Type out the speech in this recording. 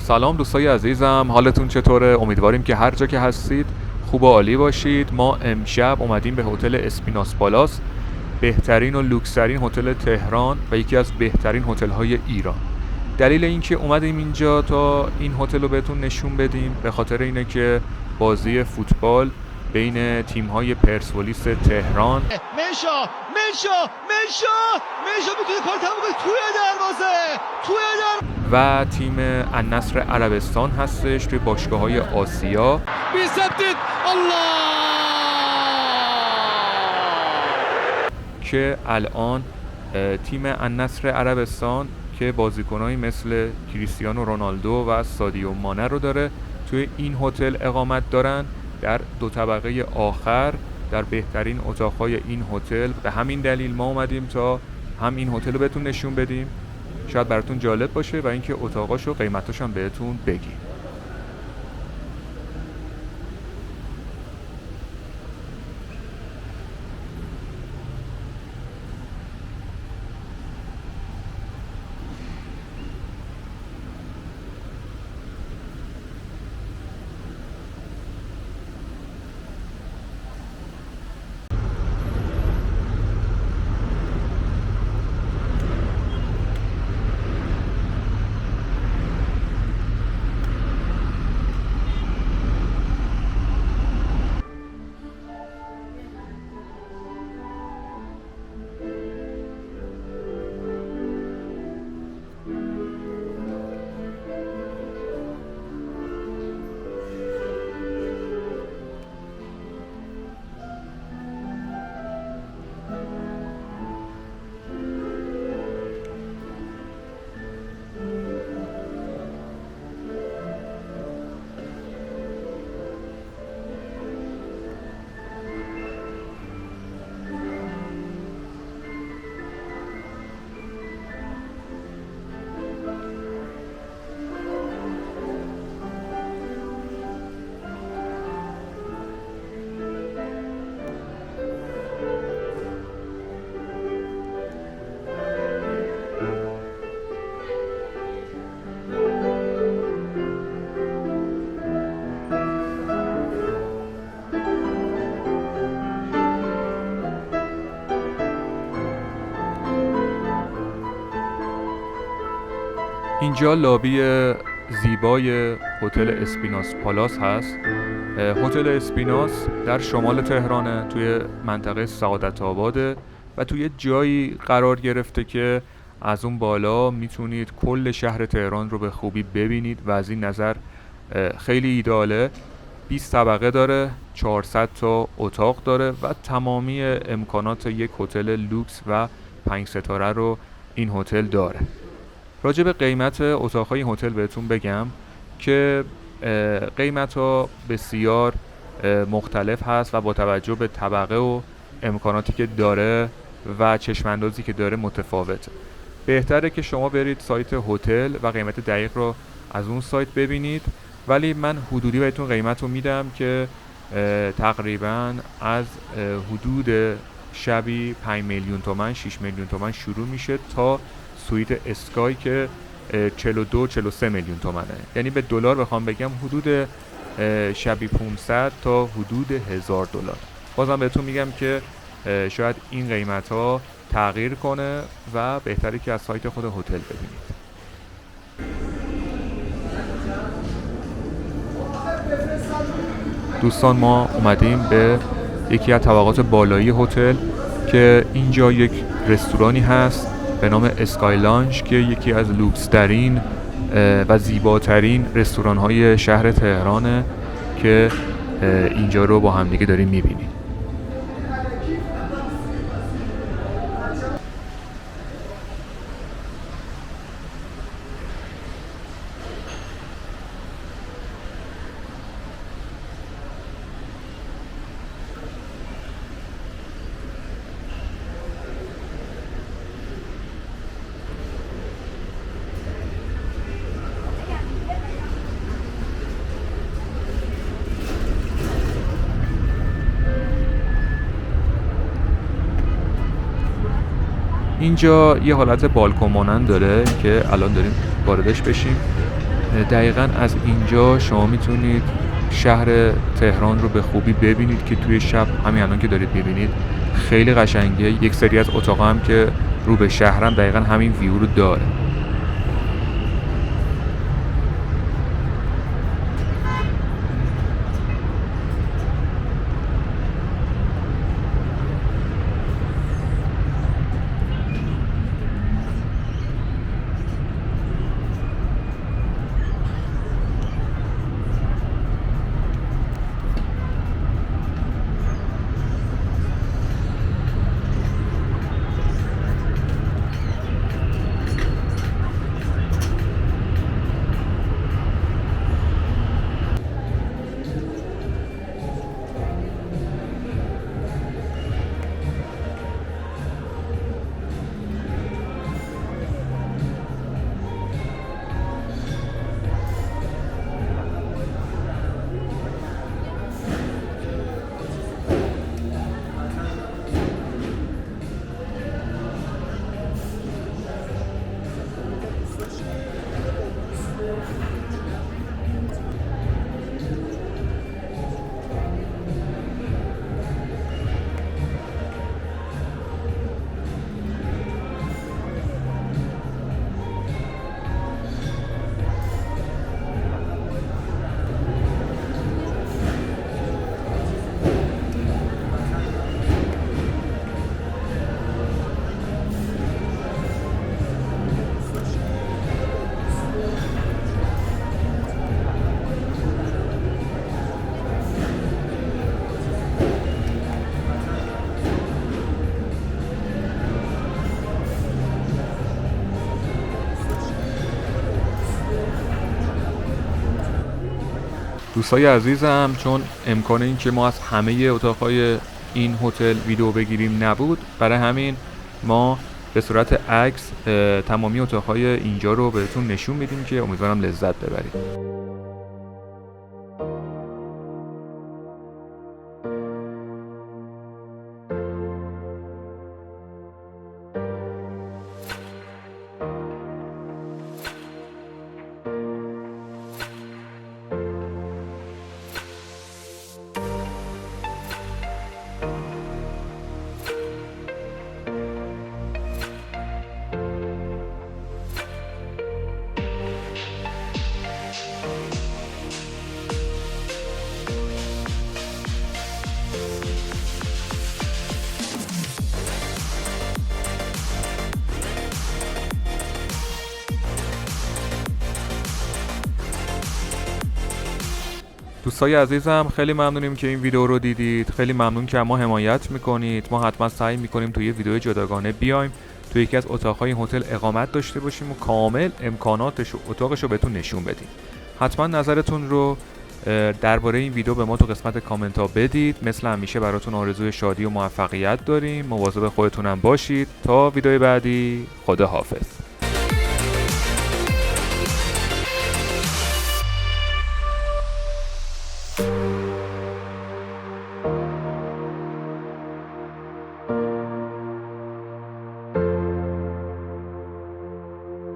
سلام دوستای عزیزم، حالتون چطوره؟ امیدواریم که هر جا که هستید خوب و عالی باشید. ما امشب اومدیم به هتل اسپیناس پالاس، بهترین و لوکس‌ترین هتل تهران و یکی از بهترین هتل‌های ایران. دلیل اینکه اومدیم اینجا تا این هتل رو بهتون نشون بدیم به خاطر اینه که بازی فوتبال بین تیم‌های پرسپولیس تهران منشا میتونه کار تموم کنه توی دروازه و تیم النصر عربستان هستش توی باشگاه‌های آسیا. بیسبتید الله که الان تیم النصر عربستان که بازیکنایی مثل کریستیانو رونالدو و سادیو مانه رو داره توی این هتل اقامت دارن در 2 طبقه آخر در بهترین اتاق‌های این هتل. به همین دلیل ما اومدیم تا هم این هتل رو بهتون نشون بدیم، شاید براتون جالب باشه و اینکه اتاقاش و قیمتاش هم بهتون بگیم. اینجا لابی زیبای هتل اسپیناس پالاس هست. هتل اسپیناس در شمال تهرانه، توی منطقه سعادت آباده و توی جایی قرار گرفته که از اون بالا میتونید کل شهر تهران رو به خوبی ببینید و از این نظر خیلی ایداله. 20 طبقه داره، 400 تا اتاق داره و تمامی امکانات یک هتل لوکس و 5 ستاره رو این هتل داره. راجع به قیمت اتاق‌های این هتل بهتون بگم که قیمت‌ها بسیار مختلف هست و با توجه به طبقه و امکاناتی که داره و چشم‌اندازی که داره متفاوته. بهتره که شما برید سایت هتل و قیمت دقیق رو از اون سایت ببینید، ولی من حدودی بهتون قیمت رو میدم که تقریباً از حدود شبی 5 میلیون تومان 6 میلیون تومان شروع میشه تا سویت اسکای که 42-43 میلیون تومنه. یعنی به دلار بخوام بگم حدود شبی 500 تا حدود $1000. بازم بهتون میگم که شاید این قیمت ها تغییر کنه و بهتره که از سایت خود هتل ببینید. دوستان ما اومدیم به یکی از طبقات بالایی هتل که اینجا یک رستورانی هست به نام اسکای لانج که یکی از لوکس ترین و زیباترین رستوران های شهر تهرانه که اینجا رو با همدیگه داریم میبینیم. اینجا یه حالت بالکن مانند داره که الان داریم واردش بشیم. دقیقاً از اینجا شما میتونید شهر تهران رو به خوبی ببینید که توی شب همین الان که دارید ببینید خیلی قشنگه. یک سری از اتاقا هم که رو به شهرن دقیقاً همین ویو رو داره. دوستای عزیزم، چون امکان این که ما از همه اتاقهای این هتل ویدیو بگیریم نبود، برای همین ما به صورت عکس تمامی اتاقهای اینجا رو بهتون نشون میدیم که امیدوارم لذت ببرید. دوستای عزیزم، خیلی ممنونیم که این ویدیو رو دیدید. خیلی ممنون که ما حمایت میکنید. ما حتما سعی میکنیم توی ویدیو جداگانه بیایم توی یکی از اتاقهای این هتل اقامت داشته باشیم و کامل امکاناتش و اتاقش رو بهتون نشون بدیم. حتما نظرتون رو درباره این ویدیو به ما تو قسمت کامنت ها بدید. مثل همیشه براتون آرزوی شادی و موفقیت داریم. مواظب خودتونم باشید. تا ویدیو بعدی، خدا حافظ.